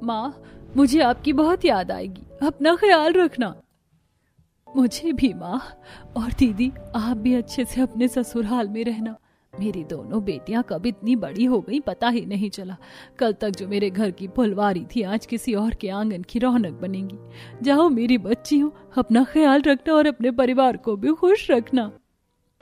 माँ, मुझे आपकी बहुत याद आएगी, अपना ख्याल रखना। मुझे भी माँ, और दीदी आप भी अच्छे से अपने ससुराल में रहना। मेरी दोनों बेटियां कब इतनी बड़ी हो गई पता ही नहीं चला। कल तक जो मेरे घर की फुलवारी थी आज किसी और के आंगन की रौनक बनेगी। जाओ मेरी बच्ची हो, अपना ख्याल रखना और अपने परिवार को भी खुश रखना।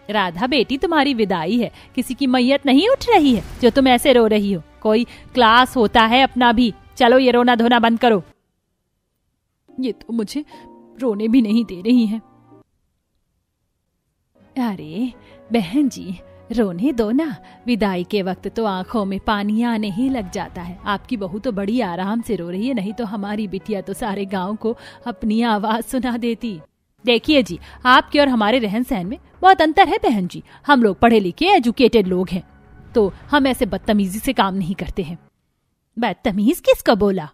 राधा बेटी, तुम्हारी विदाई है, किसी की मैयत नहीं उठ रही है जो तुम ऐसे रो रही हो। कोई क्लास होता है अपना भी। चलो ये रोना धोना बंद करो। ये तो मुझे रोने भी नहीं दे रही हैं। अरे बहन जी, रोने दो ना, विदाई के वक्त तो आंखों में पानी आने ही लग जाता है। आपकी बहू तो बड़ी आराम से रो रही है, नहीं तो हमारी बिटिया तो सारे गांव को अपनी आवाज सुना देती। देखिए जी, आपके और हमारे रहन सहन में बहुत अंतर है बहन जी। हम लोग पढ़े लिखे एजुकेटेड लोग हैं, तो हम ऐसे बदतमीजी से काम नहीं करते हैं। बदतमीज किसको बोला?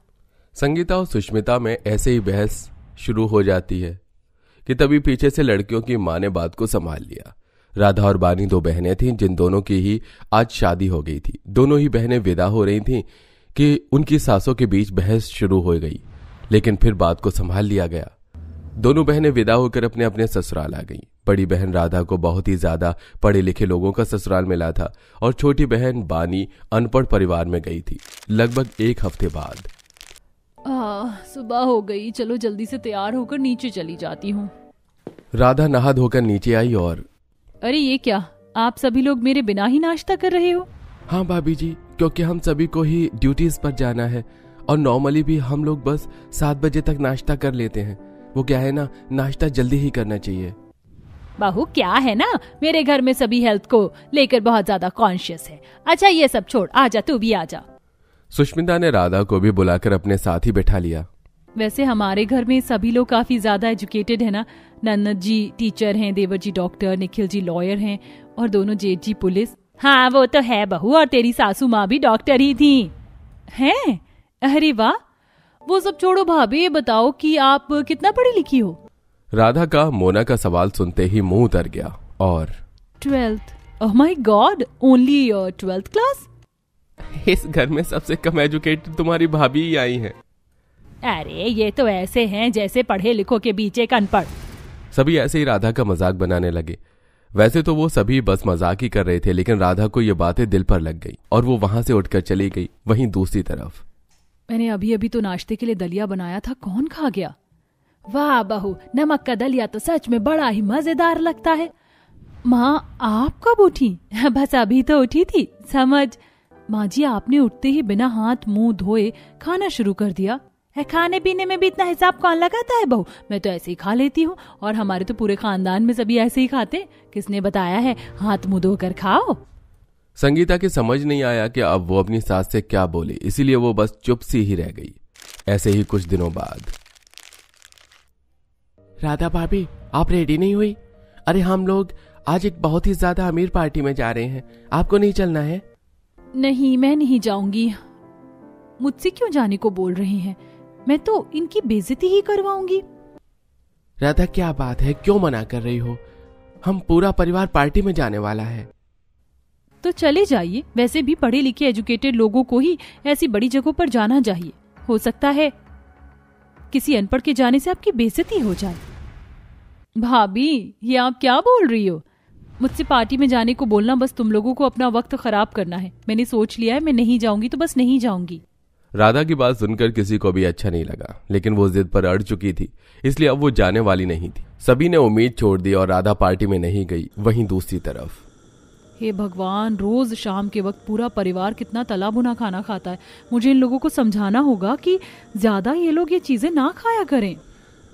संगीता और सुष्मिता में ऐसे ही बहस शुरू हो जाती है कि तभी पीछे से लड़कियों की माँ ने बात को संभाल लिया। राधा और बानी दो बहनें थीं जिन दोनों की ही आज शादी हो गई थी। दोनों ही बहनें विदा हो रही थीं कि उनकी सासों के बीच बहस शुरू हो गई, लेकिन फिर बात को संभाल लिया गया। दोनों बहनें विदा होकर अपने अपने ससुराल आ गईं। बड़ी बहन राधा को बहुत ही ज्यादा पढ़े लिखे लोगों का ससुराल मिला था और छोटी बहन बानी अनपढ़ परिवार में गई थी। लगभग एक हफ्ते बाद सुबह हो गई, चलो जल्दी से तैयार होकर नीचे चली जाती हूँ। राधा नहा धोकर नीचे आई और अरे ये क्या, आप सभी लोग मेरे बिना ही नाश्ता कर रहे हो? हाँ भाभी जी, क्योंकि हम सभी को ही ड्यूटीज पर जाना है और नॉर्मली भी हम लोग बस 7 बजे तक नाश्ता कर लेते हैं। वो क्या है ना, नाश्ता जल्दी ही करना चाहिए। बहू क्या है ना, मेरे घर में सभी हेल्थ को लेकर बहुत ज्यादा कॉन्शियस है। अच्छा ये सब छोड़, आजा तू भी आजा। सुष्मिता ने राधा को भी बुलाकर अपने साथ ही बैठा लिया। वैसे हमारे घर में सभी लोग काफी ज्यादा एजुकेटेड है ना। नन्नद जी टीचर हैं, देवर जी डॉक्टर, निखिल जी लॉयर हैं और दोनों जेठ जी पुलिस। हाँ वो तो है बहू, और तेरी सासू माँ भी डॉक्टर ही थी। हैं? अरे वाह। वो सब छोड़ो भाभी, ये बताओ कि आप कितना पढ़ी लिखी हो? राधा का मोना का सवाल सुनते ही मुंह उतर गया और 12th। Oh my God, only 12th class? इस घर में सबसे कम एजुकेटेड तुम्हारी भाभी ही आई हैं। अरे ये तो ऐसे हैं जैसे पढ़े लिखों के बीच एक अनपढ़। सभी ऐसे ही राधा का मजाक बनाने लगे। वैसे तो वो सभी बस मजाक ही कर रहे थे, लेकिन राधा को ये बातें दिल पर लग गई और वो वहां से उठकर चली गई। वहीं दूसरी तरफ मैंने अभी अभी तो नाश्ते के लिए दलिया बनाया था, कौन खा गया? वाह बहू, नमक का दलिया तो सच में बड़ा ही मजेदार लगता है। माँ आप कब उठी? बस अभी तो उठी थी, समझ। माँ जी आपने उठते ही बिना हाथ मुंह धोए खाना शुरू कर दिया है। खाने पीने में भी इतना हिसाब कौन लगाता है बहू? मैं तो ऐसे ही खा लेती हूँ और हमारे तो पूरे खानदान में सभी ऐसे ही खाते। किसने बताया है हाथ मुंह धोकर खाओ? संगीता की समझ नहीं आया कि अब वो अपनी सास से क्या बोले, इसीलिए वो बस चुप सी ही रह गई। ऐसे ही कुछ दिनों बाद राधा भाभी आप रेडी नहीं हुई? अरे हम लोग आज एक बहुत ही ज्यादा अमीर पार्टी में जा रहे हैं, आपको नहीं चलना है? नहीं मैं नहीं जाऊंगी। मुझसे क्यों जाने को बोल रहे हैं? मैं तो इनकी बेइज्जती ही करवाऊंगी। राधा क्या बात है, क्यों मना कर रही हो? हम पूरा परिवार पार्टी में जाने वाला है। तो चले जाइए, वैसे भी पढ़े लिखे एजुकेटेड लोगों को ही ऐसी बड़ी जगहों पर जाना चाहिए। हो सकता है किसी अनपढ़ के जाने से आपकी बेइज्जती हो जाए। भाभी ये आप क्या बोल रही हो? मुझसे पार्टी में जाने को बोलना बस तुम लोगों को अपना वक्त खराब करना है। मैंने सोच लिया है, मैं नहीं जाऊंगी तो बस नहीं जाऊंगी। राधा की बात सुनकर किसी को भी अच्छा नहीं लगा, लेकिन वो जिद पर अड़ चुकी थी, इसलिए अब वो जाने वाली नहीं थी। सभी ने उम्मीद छोड़ दी और राधा पार्टी में नहीं गई। वहीं दूसरी तरफ हे भगवान, रोज शाम के वक्त पूरा परिवार कितना तला भुना खाना खाता है। मुझे इन लोगों को समझाना होगा कि ज्यादा ये लोग ये चीजें ना खाया करें।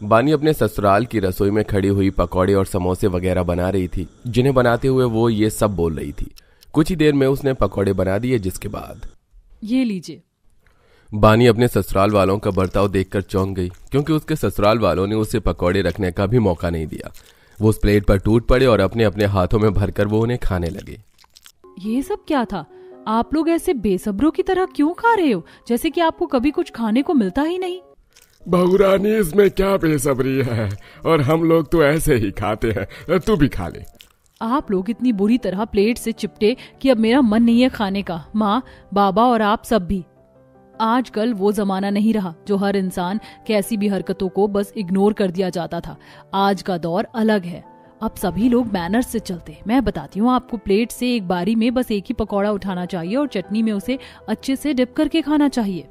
बानी अपने ससुराल की रसोई में खड़ी हुई पकौड़े और समोसे वगैरह बना रही थी, जिन्हें बनाते हुए वो ये सब बोल रही थी। कुछ ही देर में उसने पकौड़े बना दिए, जिसके बाद ये लीजिए। बानी अपने ससुराल वालों का बर्ताव देखकर चौंक गई, क्योंकि उसके ससुराल वालों ने उसे पकौड़े रखने का भी मौका नहीं दिया। वो उस प्लेट पर टूट पड़े और अपने अपने हाथों में भरकर वो उन्हें खाने लगे। ये सब क्या था? आप लोग ऐसे बेसब्रों की तरह क्यों खा रहे हो, जैसे कि आपको कभी कुछ खाने को मिलता ही नहीं? बहुरानी इसमें क्या बेसब्री है, और हम लोग तो ऐसे ही खाते हैं, तू भी खा ले। आप लोग इतनी बुरी तरह प्लेट से चिपटे कि अब मेरा मन नहीं है खाने का। माँ, बाबा और आप सब भी। आजकल वो जमाना नहीं रहा जो हर इंसान कैसी भी हरकतों को बस इग्नोर कर दिया जाता था। आज का दौर अलग है, अब सभी लोग मैनर्स से चलते हैं। मैं बताती हूँ आपको, प्लेट से एक बारी में बस एक ही पकौड़ा उठाना चाहिए और चटनी में उसे अच्छे से डिप करके खाना चाहिए।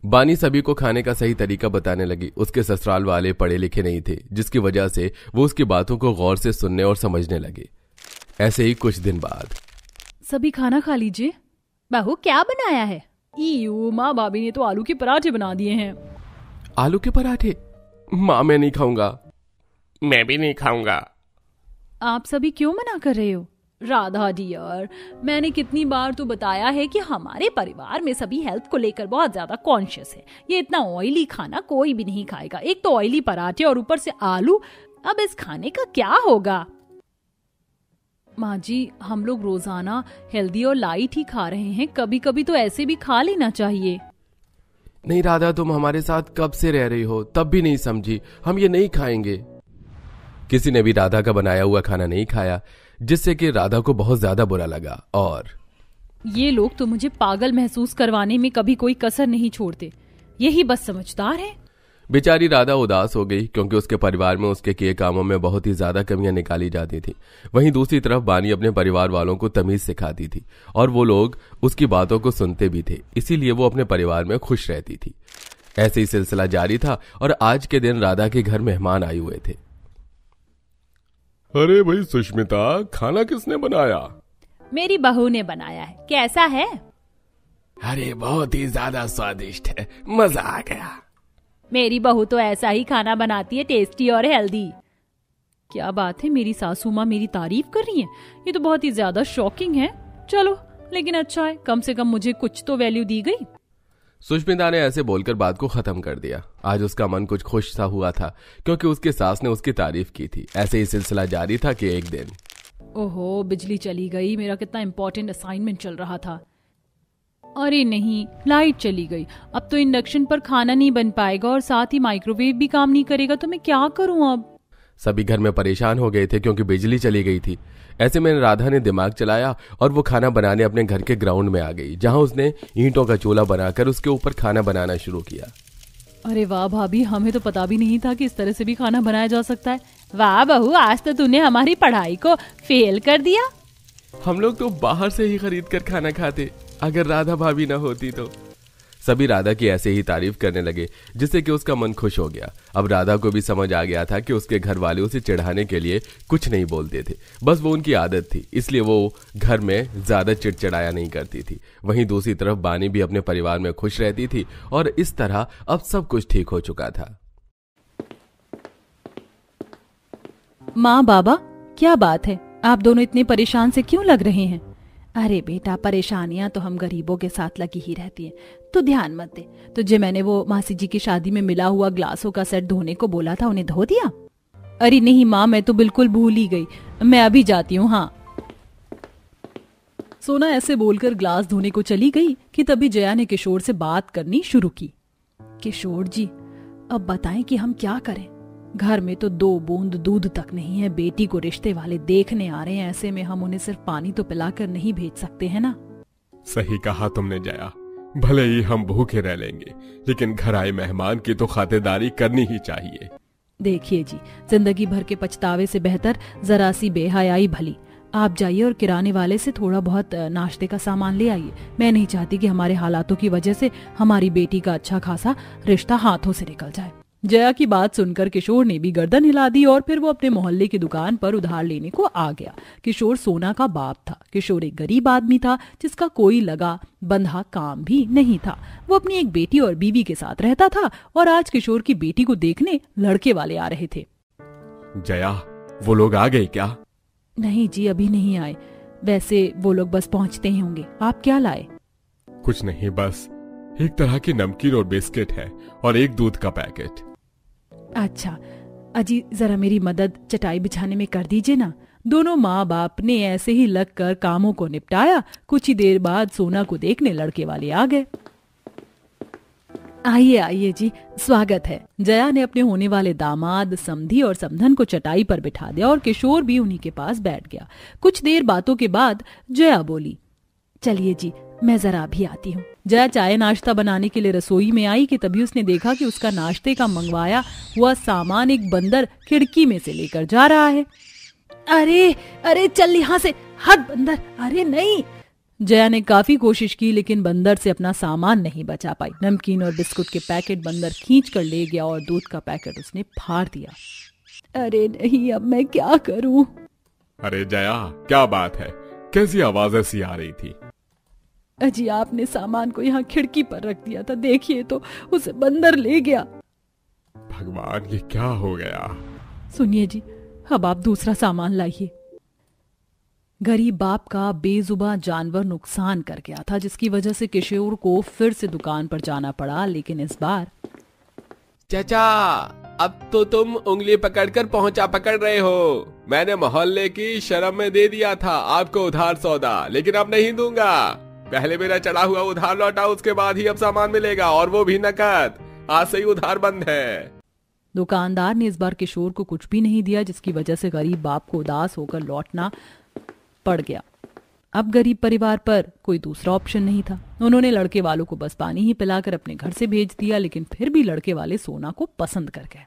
बानी सभी को खाने का सही तरीका बताने लगी। उसके ससुराल वाले पढ़े लिखे नहीं थे, जिसकी वजह से वो उसकी बातों को गौर से सुनने और समझने लगे। ऐसे ही कुछ दिन बाद, सभी खाना खा लीजिए। बहू क्या बनाया है? माँ भाभी ने तो आलू के पराठे बना दिए हैं। आलू के पराठे? माँ मैं नहीं खाऊंगा। मैं भी नहीं खाऊंगा। आप सभी क्यों मना कर रहे हो? राधा डियर, मैंने कितनी बार तो बताया है कि हमारे परिवार में सभी हेल्थ को लेकर बहुत ज्यादा कॉन्शियस है। ये इतना ऑयली खाना कोई भी नहीं खाएगा। एक तो ऑयली पराठे और ऊपर से आलू, अब इस खाने का क्या होगा? माँ जी, हम लोग रोजाना हेल्दी और लाइट ही खा रहे हैं, कभी कभी तो ऐसे भी खा लेना चाहिए। नहीं राधा, तुम हमारे साथ कब से रह रही हो, तब भी नहीं समझी। हम ये नहीं खाएंगे। किसी ने भी राधा का बनाया हुआ खाना नहीं खाया, जिससे कि राधा को बहुत ज्यादा बुरा लगा। और ये लोग तो मुझे पागल महसूस करवाने में कभी कोई कसर नहीं छोड़ते। यही बस समझदार है। बेचारी राधा उदास हो गई, क्योंकि उसके परिवार में उसके किए कामों में बहुत ही ज्यादा कमियां निकाली जाती थी। वहीं दूसरी तरफ बानी अपने परिवार वालों को तमीज सिखाती थी और वो लोग उसकी बातों को सुनते भी थे, इसीलिए वो अपने परिवार में खुश रहती थी। ऐसे ही सिलसिला जारी था और आज के दिन राधा के घर मेहमान आए हुए थे। अरे भाई सुष्मिता, खाना किसने बनाया? मेरी बहू ने बनाया है। कैसा है? अरे बहुत ही ज्यादा स्वादिष्ट है, मजा आ गया। मेरी बहू तो ऐसा ही खाना बनाती है, टेस्टी और हेल्दी। क्या बात है, मेरी सासू माँ मेरी तारीफ कर रही है? ये तो बहुत ही ज्यादा शॉकिंग है। चलो, लेकिन अच्छा है, कम से कम मुझे कुछ तो वैल्यू दी गई। सुष्मिता ने ऐसे बोलकर बात को खत्म कर दिया। आज उसका मन कुछ खुश सा हुआ था, क्योंकि उसकी सास ने उसकी तारीफ की थी। ऐसे ही सिलसिला जारी था कि एक दिन, ओहो, बिजली चली गई। मेरा कितना इंपॉर्टेंट असाइनमेंट चल रहा था। अरे नहीं, लाइट चली गई। अब तो इंडक्शन पर खाना नहीं बन पाएगा और साथ ही माइक्रोवेव भी काम नहीं करेगा। तो मैं क्या करूं अब? सभी घर में परेशान हो गए थे, क्योंकि बिजली चली गई थी। ऐसे में राधा ने दिमाग चलाया और वो खाना बनाने अपने घर के ग्राउंड में आ गई, जहां उसने ईंटों का चूल्हा बनाकर उसके ऊपर खाना बनाना शुरू किया। अरे वाह भाभी, हमें तो पता भी नहीं था कि इस तरह से भी खाना बनाया जा सकता है। वाह बहू, आज तो तूने हमारी पढ़ाई को फेल कर दिया। हम लोग तो बाहर से ही खरीद कर खाना खाते, अगर राधा भाभी ना होती तो। सभी राधा की ऐसे ही तारीफ करने लगे, जिससे कि उसका मन खुश हो गया। अब राधा को भी समझ आ गया था कि उसके घर वाले उसे चिढ़ाने के लिए कुछ नहीं बोलते थे, बस वो उनकी आदत थी, इसलिए वो घर में ज्यादा चिड़चिड़ाया नहीं करती थी। वहीं दूसरी तरफ बानी भी अपने परिवार में खुश रहती थी और इस तरह अब सब कुछ ठीक हो चुका था। माँ बाबा, क्या बात है, आप दोनों इतने परेशान से क्यों लग रहे हैं? अरे बेटा, परेशानियां तो हम गरीबों के साथ लगी ही रहती हैं, तो ध्यान मत दे। तुझे मैंने वो मासी जी की शादी में मिला हुआ ग्लासों का सेट धोने को बोला था, उन्हें धो दिया? अरे नहीं माँ, मैं तो बिल्कुल भूल ही गई। मैं अभी जाती हूँ। हाँ। सोना ऐसे बोलकर ग्लास धोने को चली गई कि तभी जया ने किशोर से बात करनी शुरू की। किशोर जी, अब बताएं कि हम क्या करें? घर में तो 2 बूंद दूध तक नहीं है। बेटी को रिश्ते वाले देखने आ रहे हैं, ऐसे में हम उन्हें सिर्फ पानी तो पिलाकर नहीं भेज सकते हैं ना। सही कहा तुमने जया, भले ही हम भूखे रह लेंगे, लेकिन घर आए मेहमान की तो खातिरदारी करनी ही चाहिए। देखिए जी, जिंदगी भर के पछतावे से बेहतर जरा सी बेहयाई भली। आप जाइए और किराने वाले से थोड़ा बहुत नाश्ते का सामान ले आइए। मैं नहीं चाहती कि हमारे हालातों की वजह से हमारी बेटी का अच्छा खासा रिश्ता हाथों से निकल जाए। जया की बात सुनकर किशोर ने भी गर्दन हिला दी और फिर वो अपने मोहल्ले की दुकान पर उधार लेने को आ गया। किशोर सोना का बाप था। किशोर एक गरीब आदमी था, जिसका कोई लगा बंधा काम भी नहीं था। वो अपनी एक बेटी और बीवी के साथ रहता था और आज किशोर की बेटी को देखने लड़के वाले आ रहे थे। जया, वो लोग आ गए क्या? नहीं जी, अभी नहीं आए। वैसे वो लोग बस पहुंचते ही होंगे। आप क्या लाए? कुछ नहीं, बस एक तरह की नमकीन और बिस्किट है और एक दूध का पैकेट। अच्छा अजी, जरा मेरी मदद चटाई बिछाने में कर दीजिए ना। दोनों माँ बाप ने ऐसे ही लगकर कामों को निपटाया। कुछ ही देर बाद सोना को देखने लड़के वाले आ गए। आइए आइए जी, स्वागत है। जया ने अपने होने वाले दामाद, समधी और समधन को चटाई पर बिठा दिया और किशोर भी उन्हीं के पास बैठ गया। कुछ देर बातों के बाद जया बोली, चलिए जी, मैं जरा अभी आती हूँ। जया चाय नाश्ता बनाने के लिए रसोई में आई कि तभी उसने देखा कि उसका नाश्ते का मंगवाया हुआ सामान एक बंदर खिड़की में से लेकर जा रहा है। अरे अरे चल यहाँ से, हट बंदर, अरे नहीं। जया ने काफी कोशिश की लेकिन बंदर से अपना सामान नहीं बचा पाई। नमकीन और बिस्कुट के पैकेट बंदर खींच कर ले गया और दूध का पैकेट उसने फाड़ दिया। अरे नहीं, अब मैं क्या करूं? अरे जया, क्या बात है? कैसी आवाजें सी आ रही थी? अजी आपने सामान को यहाँ खिड़की पर रख दिया था, देखिए तो उसे बंदर ले गया। भगवान, ये क्या हो गया? सुनिए जी, अब आप दूसरा सामान लाइए। गरीब बाप का बेजुबान जानवर नुकसान कर गया था, जिसकी वजह से किशोर को फिर से दुकान पर जाना पड़ा। लेकिन इस बार चाचा, अब तो तुम उंगली पकड़कर पहुंचा पकड़ रहे हो। मैंने मोहल्ले की शर्म में दे दिया था आपको उधार सौदा, लेकिन अब नहीं दूंगा। पहले मेरा चढ़ा हुआ उधार लौटाओ, उसके बाद ही अब सामान मिलेगा, और वो भी नकद। आज से ही उधार बंद है। दुकानदार ने इस बार किशोर को कुछ भी नहीं दिया, जिसकी वजह से गरीब बाप को उदास होकर लौटना पड़ गया। अब गरीब परिवार पर कोई दूसरा ऑप्शन नहीं था। उन्होंने लड़के वालों को बस पानी ही पिलाकर अपने घर से भेज दिया, लेकिन फिर भी लड़के वाले सोना को पसंद कर गए।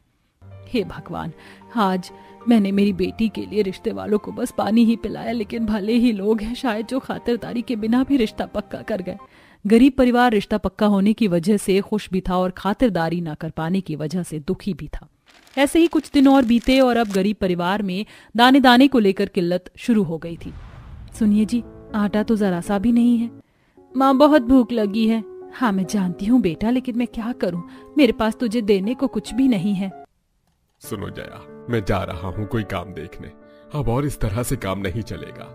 हे भगवान, आज मैंने मेरी बेटी के लिए रिश्ते वालों को बस पानी ही पिलाया, लेकिन भले ही लोग हैं शायद जो खातिरदारी के बिना भी रिश्ता पक्का कर गए। गरीब परिवार रिश्ता पक्का होने की वजह से खुश भी था और खातिरदारी न कर पाने की वजह से दुखी भी था। ऐसे ही कुछ दिन और बीते और अब गरीब परिवार में दाने दाने को लेकर किल्लत शुरू हो गई थी। सुनिए जी, आटा तो जरा सा भी नहीं है। माँ, बहुत भूख लगी है। हाँ मैं जानती हूँ बेटा, लेकिन मैं क्या करूँ, मेरे पास तुझे देने को कुछ भी नहीं है। सुनो जया, मैं जा रहा हूँ कोई काम देखने। अब और इस तरह से काम नहीं चलेगा।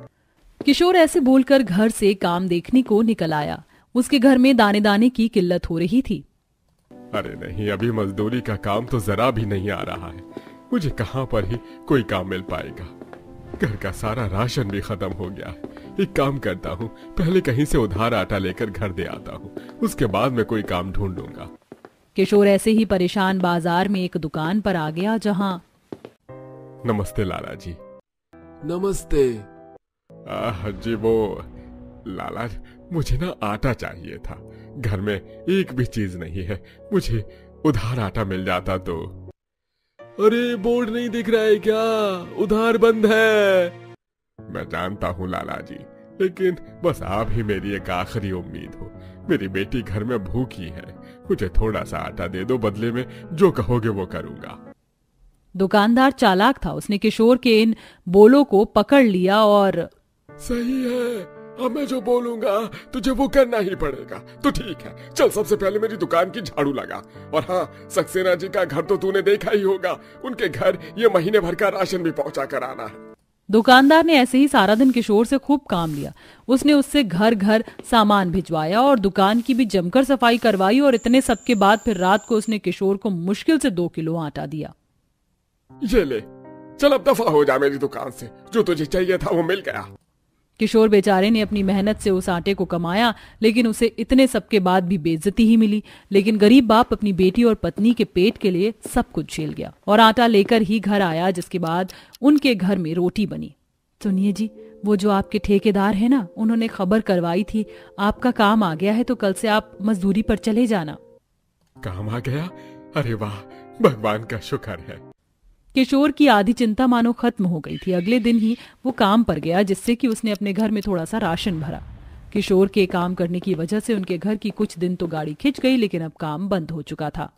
किशोर ऐसे बोलकर घर से काम देखने को निकल आया। उसके घर में दाने दाने की किल्लत हो रही थी। अरे नहीं, अभी मजदूरी का काम तो जरा भी नहीं आ रहा है। मुझे कहाँ पर ही कोई काम मिल पाएगा। घर का सारा राशन भी खत्म हो गया है। एक काम करता हूँ, पहले कहीं से उधार आटा लेकर घर दे आता हूँ, उसके बाद मैं कोई काम ढूंढ लूंगा। किशोर ऐसे ही परेशान बाजार में एक दुकान पर आ गया, जहाँ नमस्ते लाला जी। नमस्ते। जी वो लाला, मुझे ना आटा चाहिए था। घर में एक भी चीज नहीं है, मुझे उधार आटा मिल जाता तो। अरे बोर्ड नहीं दिख रहा है क्या? उधार बंद है। मैं जानता हूँ लाला जी, लेकिन बस आप ही मेरी एक आखिरी उम्मीद हो। मेरी बेटी घर में भूखी है, मुझे थोड़ा सा आटा दे दो, बदले में जो कहोगे वो करूंगा। दुकानदार चालाक था, उसने किशोर के इन बोलों को पकड़ लिया और सही है, अब मैं जो बोलूंगा तुझे वो करना ही पड़ेगा। तो ठीक है, चल सबसे पहले मेरी दुकान की झाड़ू लगा। और हाँ, सक्सेना जी का घर तो तूने देखा ही होगा, उनके घर ये महीने भर का राशन भी पहुंचा कर आना है। दुकानदार ने ऐसे ही सारा दिन किशोर से खूब काम लिया। उसने उससे घर घर सामान भिजवाया और दुकान की भी जमकर सफाई करवाई, और इतने सब के बाद फिर रात को उसने किशोर को मुश्किल से 2 किलो आटा दिया। ये ले, चल अब दफा हो जा मेरी दुकान से, जो तुझे चाहिए था वो मिल गया। किशोर बेचारे ने अपनी मेहनत से उस आटे को कमाया, लेकिन उसे इतने सब के बाद भी बेइज्जती ही मिली। लेकिन गरीब बाप अपनी बेटी और पत्नी के पेट के लिए सब कुछ झेल गया और आटा लेकर ही घर आया, जिसके बाद उनके घर में रोटी बनी। सुनिए जी, वो जो आपके ठेकेदार है ना, उन्होंने खबर करवाई थी आपका काम आ गया है, तो कल से आप मजदूरी पर चले जाना। काम आ गया? अरे वाह, भगवान का शुक्र है। किशोर की आधी चिंता मानो खत्म हो गई थी। अगले दिन ही वो काम पर गया, जिससे कि उसने अपने घर में थोड़ा सा राशन भरा। किशोर के काम करने की वजह से उनके घर की कुछ दिन तो गाड़ी खिंच गई, लेकिन अब काम बंद हो चुका था।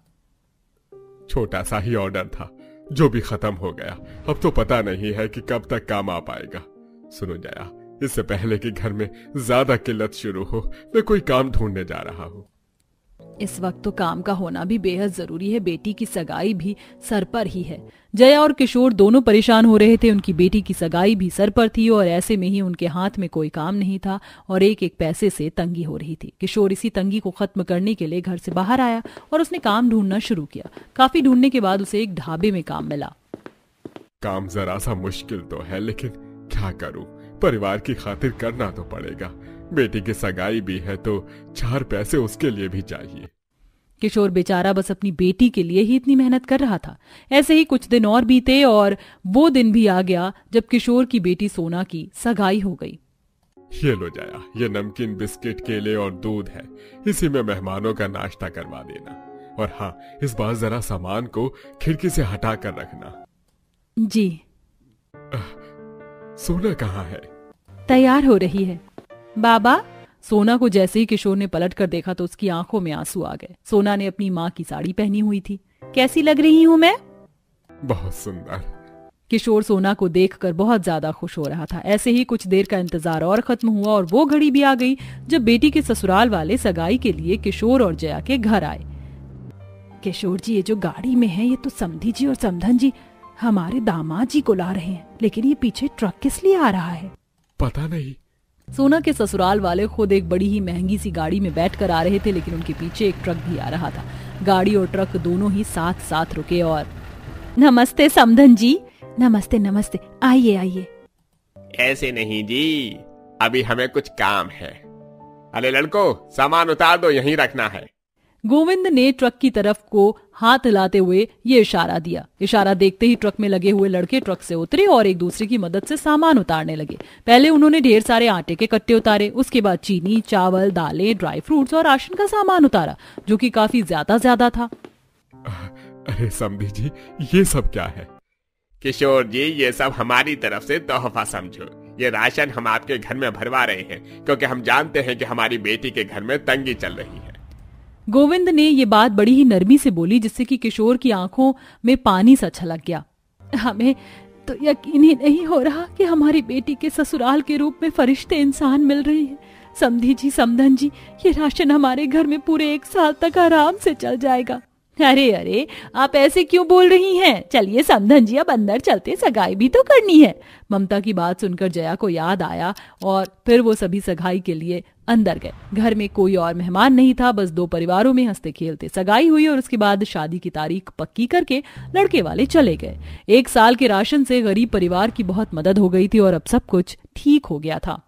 छोटा सा ही ऑर्डर था जो भी खत्म हो गया। अब तो पता नहीं है कि कब तक काम आ पाएगा। सुनो जया, इससे पहले कि घर में ज्यादा किल्लत शुरू हो, मैं कोई काम ढूंढने जा रहा हूँ। इस वक्त तो काम का होना भी बेहद जरूरी है। बेटी की सगाई भी सर पर ही है। जया और किशोर दोनों परेशान हो रहे थे। उनकी बेटी की सगाई भी सर पर थी और ऐसे में ही उनके हाथ में कोई काम नहीं था और एक एक पैसे से तंगी हो रही थी। किशोर इसी तंगी को खत्म करने के लिए घर से बाहर आया और उसने काम ढूंढना शुरू किया। काफी ढूंढने के बाद उसे एक ढाबे में काम मिला। काम जरा सा मुश्किल तो है, लेकिन क्या करूं, परिवार की खातिर करना तो पड़ेगा। बेटी की सगाई भी है तो 4 पैसे उसके लिए भी चाहिए। किशोर बेचारा बस अपनी बेटी के लिए ही इतनी मेहनत कर रहा था। ऐसे ही कुछ दिन और बीते और वो दिन भी आ गया जब किशोर की बेटी सोना की सगाई हो गई। ये लो जया, ये नमकीन, बिस्किट, केले और दूध है। इसी में मेहमानों का नाश्ता करवा देना। और हाँ, इस बार जरा सामान को खिड़की से हटा कर रखना। जी। सोना कहाँ है? तैयार हो रही है। बाबा। सोना को जैसे ही किशोर ने पलट कर देखा तो उसकी आंखों में आंसू आ गए। सोना ने अपनी माँ की साड़ी पहनी हुई थी। कैसी लग रही हूँ मैं? बहुत सुंदर। किशोर सोना को देखकर बहुत ज्यादा खुश हो रहा था। ऐसे ही कुछ देर का इंतजार और खत्म हुआ और वो घड़ी भी आ गई जब बेटी के ससुराल वाले सगाई के लिए किशोर और जया के घर आए। किशोर जी, ये जो गाड़ी में है ये तो समधी जी और समधन जी हमारे दामाद जी को ला रहे हैं, लेकिन ये पीछे ट्रक किस लिए आ रहा है? पता नहीं। सोना के ससुराल वाले खुद एक बड़ी ही महंगी सी गाड़ी में बैठ कर आ रहे थे, लेकिन उनके पीछे एक ट्रक भी आ रहा था। गाड़ी और ट्रक दोनों ही साथ साथ रुके और नमस्ते समधन जी। नमस्ते नमस्ते, आइए आइए। ऐसे नहीं जी, अभी हमें कुछ काम है। अरे लड़को, सामान उतार दो, यहीं रखना है। गोविंद ने ट्रक की तरफ को हाथ हिलाते हुए ये इशारा दिया। इशारा देखते ही ट्रक में लगे हुए लड़के ट्रक से उतरे और एक दूसरे की मदद से सामान उतारने लगे। पहले उन्होंने ढेर सारे आटे के कट्टे उतारे, उसके बाद चीनी, चावल, दालें, ड्राई फ्रूट्स और राशन का सामान उतारा, जो कि काफी ज्यादा था। अरे समधी जी, ये सब क्या है? किशोर जी, ये सब हमारी तरफ से तोहफा समझो। ये राशन हम आपके घर में भरवा रहे हैं, क्योंकि हम जानते हैं कि हमारी बेटी के घर में तंगी चल रही है। गोविंद ने ये बात बड़ी ही नरमी से बोली, जिससे कि किशोर की आंखों में पानी सा छलक गया। हमें तो यकीन ही नहीं हो रहा कि हमारी बेटी के ससुराल के रूप में फरिश्ते इंसान मिल रही है। समधी जी, समधन जी, ये राशन हमारे घर में पूरे 1 साल तक आराम से चल जाएगा। अरे अरे, आप ऐसे क्यों बोल रही हैं? चलिए समधन जी, अब अंदर चलते, सगाई भी तो करनी है। ममता की बात सुनकर जया को याद आया और फिर वो सभी सगाई के लिए अंदर गए। घर में कोई और मेहमान नहीं था, बस 2 परिवारों में हंसते खेलते सगाई हुई और उसके बाद शादी की तारीख पक्की करके लड़के वाले चले गए। 1 साल के राशन से गरीब परिवार की बहुत मदद हो गई थी और अब सब कुछ ठीक हो गया था।